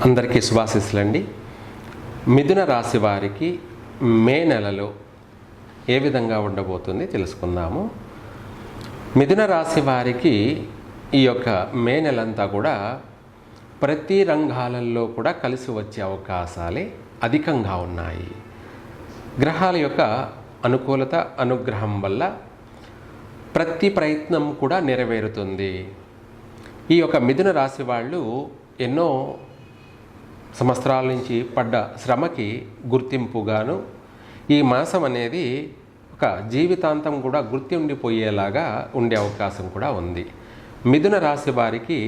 అందరికీ శుభాశీస్సులండి. మిథున రాశి వారికి మే నెలలో ఏ విధంగా ఉండబోతుంది తెలుసుకుందాము. మిథున రాశి వారికి ఈ యొక్క మే నెలంతా కూడా ప్రతి రంగాలలో కూడా కలిసి వచ్చే అవకాశాలే అధికంగా ఉన్నాయి. గ్రహాల యొక్క అనుకూలత అనుగ్రహం వల్ల ప్రతి ప్రయత్నం కూడా నెరవేరుతుంది. ఈ యొక్క మిథున రాశి వాళ్ళు ఎన్నో సంవత్సరాల నుంచి పడ్డ శ్రమకి గుర్తింపుగాను ఈ మాసం అనేది ఒక జీవితాంతం కూడా గుర్తుండిపోయేలాగా ఉండే అవకాశం కూడా ఉంది. మిథున రాశి వారికి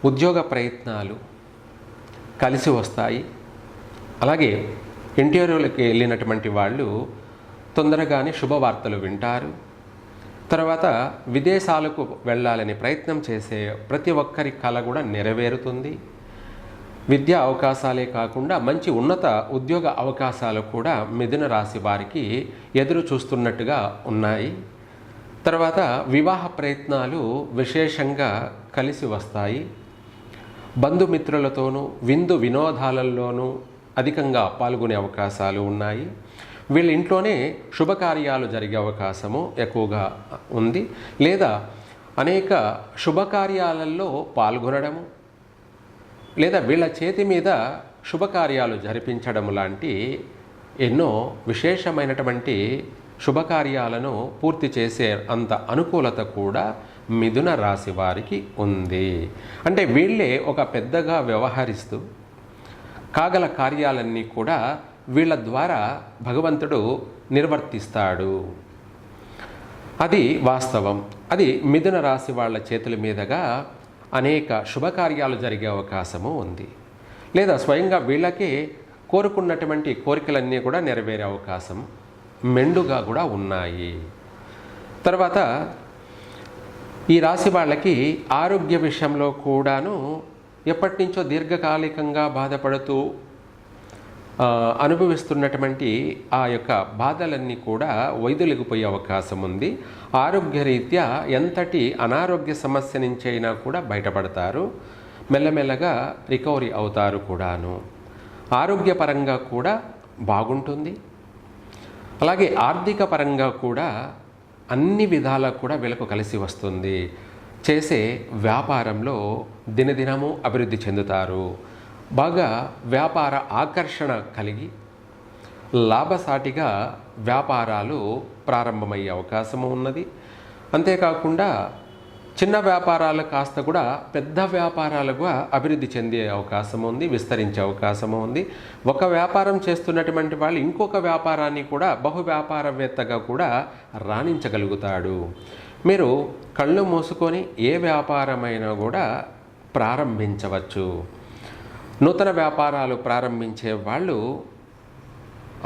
ఉద్యోగ ప్రయత్నాలు కలిసి వస్తాయి. అలాగే ఇంటర్వ్యూలకు వెళ్ళినటువంటి వాళ్ళు తొందరగానే శుభవార్తలు వింటారు. తర్వాత విదేశాలకు వెళ్ళాలని ప్రయత్నం చేసే ప్రతి ఒక్కరి కల కూడా నెరవేరుతుంది. విద్యా అవకాశాలే కాకుండా మంచి ఉన్నత ఉద్యోగ అవకాశాలు కూడా మిథున రాశి వారికి ఎదురు చూస్తున్నట్టుగా ఉన్నాయి. తర్వాత వివాహ ప్రయత్నాలు విశేషంగా కలిసి వస్తాయి. బంధుమిత్రులతోనూ విందు వినోదాలలోనూ అధికంగా పాల్గొనే అవకాశాలు ఉన్నాయి. వీళ్ళ ఇంట్లోనే శుభకార్యాలు జరిగే అవకాశము ఎక్కువగా ఉంది. లేదా అనేక శుభకార్యాలలో పాల్గొనడము లేదా వీళ్ళ చేతి మీద శుభకార్యాలు జరిపించడం లాంటి ఎన్నో విశేషమైనటువంటి శుభకార్యాలను పూర్తి చేసే అంత అనుకూలత కూడా మిథున రాశి వారికి ఉంది. అంటే వీళ్ళే ఒక పెద్దగా వ్యవహరిస్తూ కాగల కార్యాలన్నీ కూడా వీళ్ళ ద్వారా భగవంతుడు నిర్వర్తిస్తాడు. అది వాస్తవం. అది మిథున రాశి వాళ్ళ చేతుల మీదుగా అనేక శుభకార్యాలు జరిగే అవకాశము ఉంది. లేదా స్వయంగా వీళ్ళకే కోరుకున్నటువంటి కోరికలన్నీ కూడా నెరవేరే అవకాశం మెండుగా కూడా ఉన్నాయి. తర్వాత ఈ రాశి వాళ్ళకి ఆరోగ్య విషయంలో కూడాను ఎప్పటి నుంచో దీర్ఘకాలికంగా బాధపడుతూ అనుభవిస్తున్నటువంటి ఆ యొక్క బాధలన్నీ కూడా వైదొలిగిపోయే అవకాశం ఉంది. ఆరోగ్యరీత్యా ఎంతటి అనారోగ్య సమస్య నుంచి అయినా కూడా బయటపడతారు. మెల్లమెల్లగా రికవరీ అవుతారు కూడాను. ఆరోగ్యపరంగా కూడా బాగుంటుంది. అలాగే ఆర్థిక పరంగా కూడా అన్ని విధాలకు కూడా వీళ్ళకు కలిసి వస్తుంది. చేసే వ్యాపారంలో దినదినము అభివృద్ధి చెందుతారు. బాగా వ్యాపార ఆకర్షణ కలిగి లాభసాటిగా వ్యాపారాలు ప్రారంభమయ్యే అవకాశము ఉన్నది. అంతేకాకుండా చిన్న వ్యాపారాలు కాస్త కూడా పెద్ద వ్యాపారాలుగా అభివృద్ధి చెందే అవకాశం ఉంది, విస్తరించే అవకాశం ఉంది. ఒక వ్యాపారం చేస్తున్నటువంటి వాళ్ళు ఇంకొక వ్యాపారాన్ని కూడా బహు వ్యాపారవేత్తగా కూడా రాణించగలుగుతాడు. మీరు కళ్ళు మూసుకొని ఏ వ్యాపారమైనా కూడా ప్రారంభించవచ్చు. నూతన వ్యాపారాలు ప్రారంభించే వాళ్ళు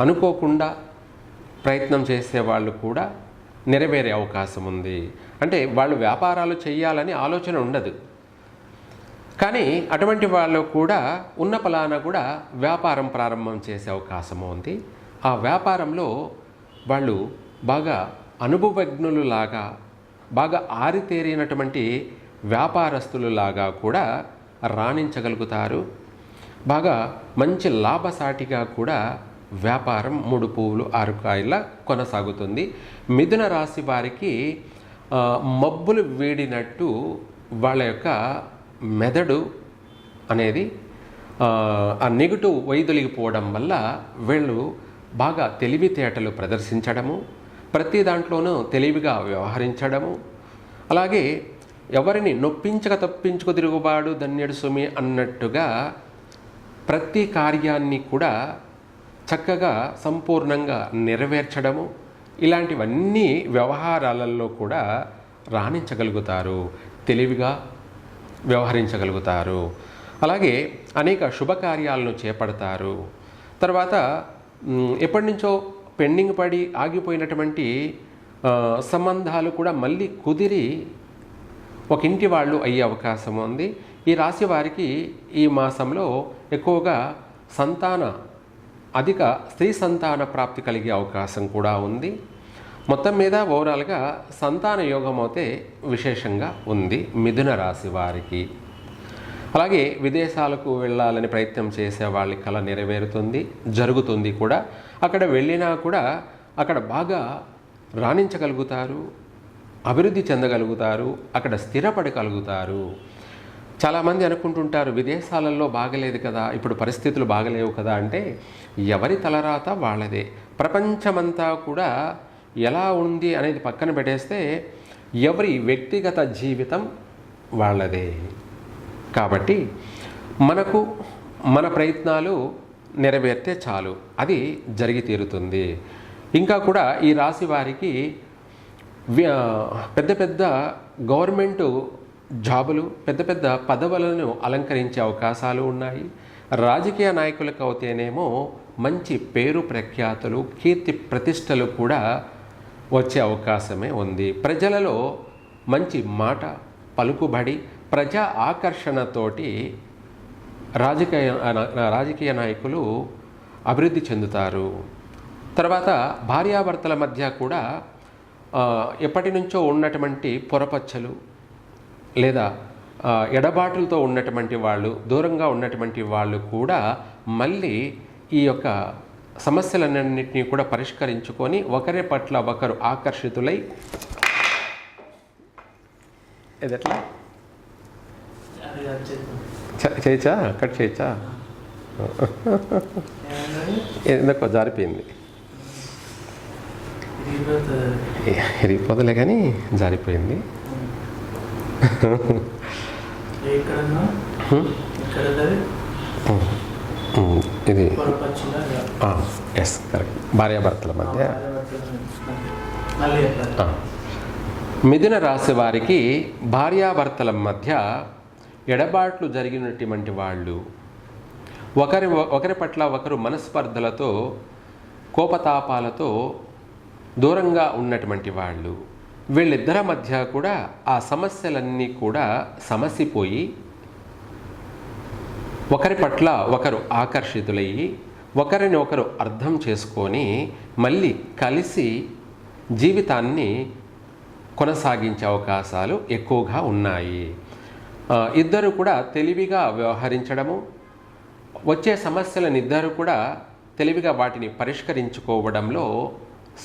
అనుకోకుండా ప్రయత్నం చేసే వాళ్ళు కూడా నెరవేరే అవకాశం ఉంది. అంటే వాళ్ళు వ్యాపారాలు చేయాలని ఆలోచన ఉండదు, కానీ అటువంటి వాళ్ళు కూడా ఉన్న పలానా కూడా వ్యాపారం ప్రారంభం చేసే అవకాశం ఉంది. ఆ వ్యాపారంలో వాళ్ళు బాగా అనుభవజ్ఞులులాగా బాగా ఆరితేరినటువంటి వ్యాపారస్తులులాగా కూడా రాణించగలుగుతారు. బాగా మంచి లాభసాటిగా కూడా వ్యాపారం 3 పువ్వులు 6 కాయల కొనసాగుతుంది. మిథున రాశి వారికి మబ్బులు వీడినట్టు వాళ్ళ యొక్క మెదడు అనేది ఆ నెగటివ్ వైదొలిగిపోవడం వల్ల వీళ్ళు బాగా తెలివితేటలు ప్రదర్శించడము, ప్రతి దాంట్లోనూ తెలివిగా వ్యవహరించడము, అలాగే ఎవరిని నొప్పించక తప్పించుకు తిరుగుబాడు ధన్యుడు సుమి అన్నట్టుగా ప్రతి కార్యాన్ని కూడా చక్కగా సంపూర్ణంగా నెరవేర్చడము, ఇలాంటివన్నీ వ్యవహారాలలో కూడా రాణించగలుగుతారు, తెలివిగా వ్యవహరించగలుగుతారు. అలాగే అనేక శుభకార్యాలను చేపడతారు. తర్వాత ఎప్పటి నుంచో పెండింగ్ పడి ఆగిపోయినటువంటి సంబంధాలు కూడా మళ్ళీ కుదిరి ఒక ఇంటి వాళ్ళు అయ్యే అవకాశం ఉంది. ఈ రాశి వారికి ఈ మాసంలో ఎక్కువగా అధిక స్త్రీ సంతాన ప్రాప్తి కలిగే అవకాశం కూడా ఉంది. మొత్తం మీద ఓవరాల్గా సంతాన యోగం అయితే విశేషంగా ఉంది మిథున రాశి వారికి. అలాగే విదేశాలకు వెళ్ళాలని ప్రయత్నం చేసే వాళ్ళ కళ నెరవేరుతుంది, జరుగుతుంది కూడా. అక్కడ వెళ్ళినా కూడా అక్కడ బాగా రాణించగలుగుతారు, అభివృద్ధి చెందగలుగుతారు, అక్కడ స్థిరపడగలుగుతారు. చాలామంది అనుకుంటుంటారు విదేశాలలో బాగలేదు కదా, ఇప్పుడు పరిస్థితులు బాగలేవు కదా అంటే ఎవరి తలరాత వాళ్ళదే. ప్రపంచమంతా కూడా ఎలా ఉంది అనేది పక్కన పెట్టేస్తే ఎవరి వ్యక్తిగత జీవితం వాళ్ళదే. కాబట్టి మనకు మన ప్రయత్నాలు నెరవేరితే చాలు, అది జరిగి తీరుతుంది. ఇంకా కూడా ఈ రాశి వారికి పెద్ద పెద్ద గవర్నమెంటు జాబులు, పెద్ద పెద్ద పదవులను అలంకరించే అవకాశాలు ఉన్నాయి. రాజకీయ నాయకులకు అయితేనేమో మంచి పేరు ప్రఖ్యాతులు, కీర్తి ప్రతిష్టలు కూడా వచ్చే అవకాశమే ఉంది. ప్రజలలో మంచి మాట పలుకుబడి, ప్రజా ఆకర్షణతోటి రాజకీయ నాయకులు అభివృద్ధి చెందుతారు. తర్వాత భార్యాభర్తల మధ్య కూడా ఎప్పటి నుంచో ఉన్నటువంటి పొరపచ్చలు లేదా ఎడబాటులతో ఉన్నటువంటి వాళ్ళు, దూరంగా ఉన్నటువంటి వాళ్ళు కూడా మళ్ళీ ఈ యొక్క సమస్యలన్నింటినీ కూడా పరిష్కరించుకొని ఒకరి పట్ల ఒకరు ఆకర్షితులై ఎట్లా చేయచ్చా, కట్ చేయొచ్చా? ఎందుకో జారిపోయింది, ఇరిగిపోతలే కానీ జారిపోయింది. ఇది ఎస్ కరెక్ట్, భార్యాభర్తల మధ్య. మిథున రాశి వారికి భార్యాభర్తల మధ్య ఎడబాట్లు జరిగినటువంటి వాళ్ళు, ఒకరి పట్ల ఒకరు మనస్పర్ధలతో, కోపతాపాలతో దూరంగా ఉన్నటువంటి వాళ్ళు, వీళ్ళిద్దరి మధ్య కూడా ఆ సమస్యలన్నీ కూడా సమసిపోయి ఒకరి పట్ల ఒకరు ఆకర్షితులయ్యి ఒకరిని ఒకరు అర్థం చేసుకొని మళ్ళీ కలిసి జీవితాన్ని కొనసాగించే అవకాశాలు ఎక్కువగా ఉన్నాయి. ఇద్దరు కూడా తెలివిగా వ్యవహరించడము, వచ్చే సమస్యలను ఇద్దరు కూడా తెలివిగా వాటిని పరిష్కరించుకోవడంలో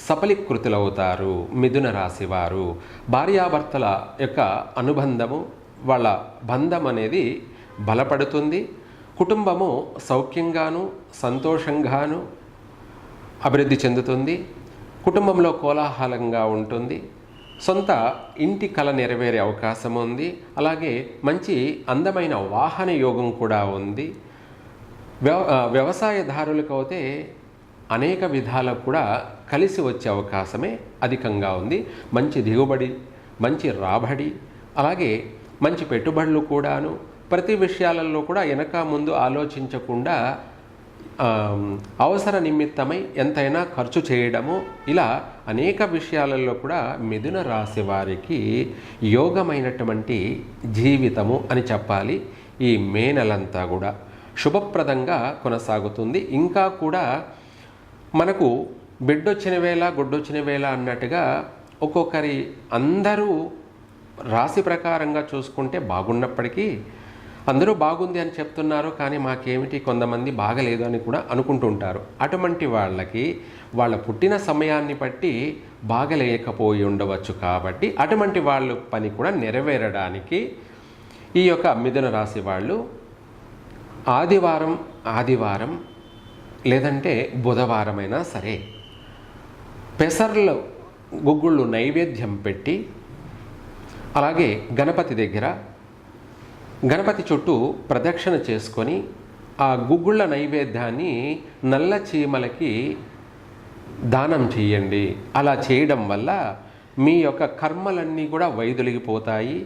సఫలీకృతులవుతారు. మిథున రాశి వారు భార్యాభర్తల యొక్క అనుబంధము, వాళ్ళ బంధం అనేది బలపడుతుంది. కుటుంబము సౌఖ్యంగాను సంతోషంగాను అభివృద్ధి చెందుతుంది. కుటుంబంలో కోలాహలంగా ఉంటుంది. సొంత ఇంటి కల నెరవేరే అవకాశం ఉంది. అలాగే మంచి అందమైన వాహన యోగం కూడా ఉంది. వ్యవసాయదారులకు అయితే అనేక విధాలకు కూడా కలిసి వచ్చే అవకాశమే అధికంగా ఉంది. మంచి దిగుబడి, మంచి రాబడి, అలాగే మంచి పెట్టుబడులు కూడాను. ప్రతి విషయాలలో కూడా వెనక ముందు ఆలోచించకుండా అవసర నిమిత్తమై ఎంతైనా ఖర్చు చేయడము, ఇలా అనేక విషయాలలో కూడా మిథున రాశి వారికి యోగమైనటువంటి జీవితము అని చెప్పాలి. ఈ మే నెలంతా కూడా శుభప్రదంగా కొనసాగుతుంది. ఇంకా కూడా మనకు బిడ్డొచ్చిన వేళ గొడ్డొచ్చిన వేళ అన్నట్టుగా ఒక్కొక్కరి అందరూ రాశి ప్రకారంగా చూసుకుంటే బాగున్నప్పటికీ అందరూ బాగుంది అని చెప్తున్నారు, కానీ మాకేమిటి కొంతమంది బాగలేదు అని కూడా అనుకుంటుంటారు. అటువంటి వాళ్ళకి వాళ్ళ పుట్టిన సమయాన్ని బట్టి బాగలేకపోయి ఉండవచ్చు. కాబట్టి అటువంటి వాళ్ళ పని కూడా నెరవేరడానికి ఈ యొక్క మిథున రాశి వాళ్ళు ఆదివారం లేదంటే బుధవారమైనా సరే పెసర్లు గుగ్గుళ్ళు నైవేద్యం పెట్టి, అలాగే గణపతి దగ్గర గణపతి చుట్టూ ప్రదక్షిణ చేసుకొని ఆ గుగ్గుళ్ళ నైవేద్యాన్ని నల్ల చీమలకి దానం చేయండి. అలా చేయడం వల్ల మీ యొక్క కర్మలన్నీ కూడా వైదొలిగిపోతాయి.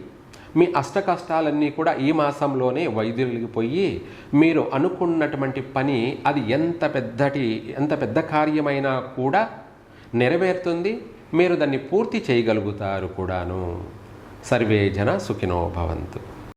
మీ అష్ట కష్టాలన్నీ కూడా ఈ మాసంలోనే వైదొలిగిపోయి మీరు అనుకున్నటువంటి పని అది ఎంత పెద్ద కార్యమైనా కూడా నెరవేరుతుంది. మీరు దాన్ని పూర్తి చేయగలుగుతారు కూడాను. సర్వే జన సుఖినో భవంతు.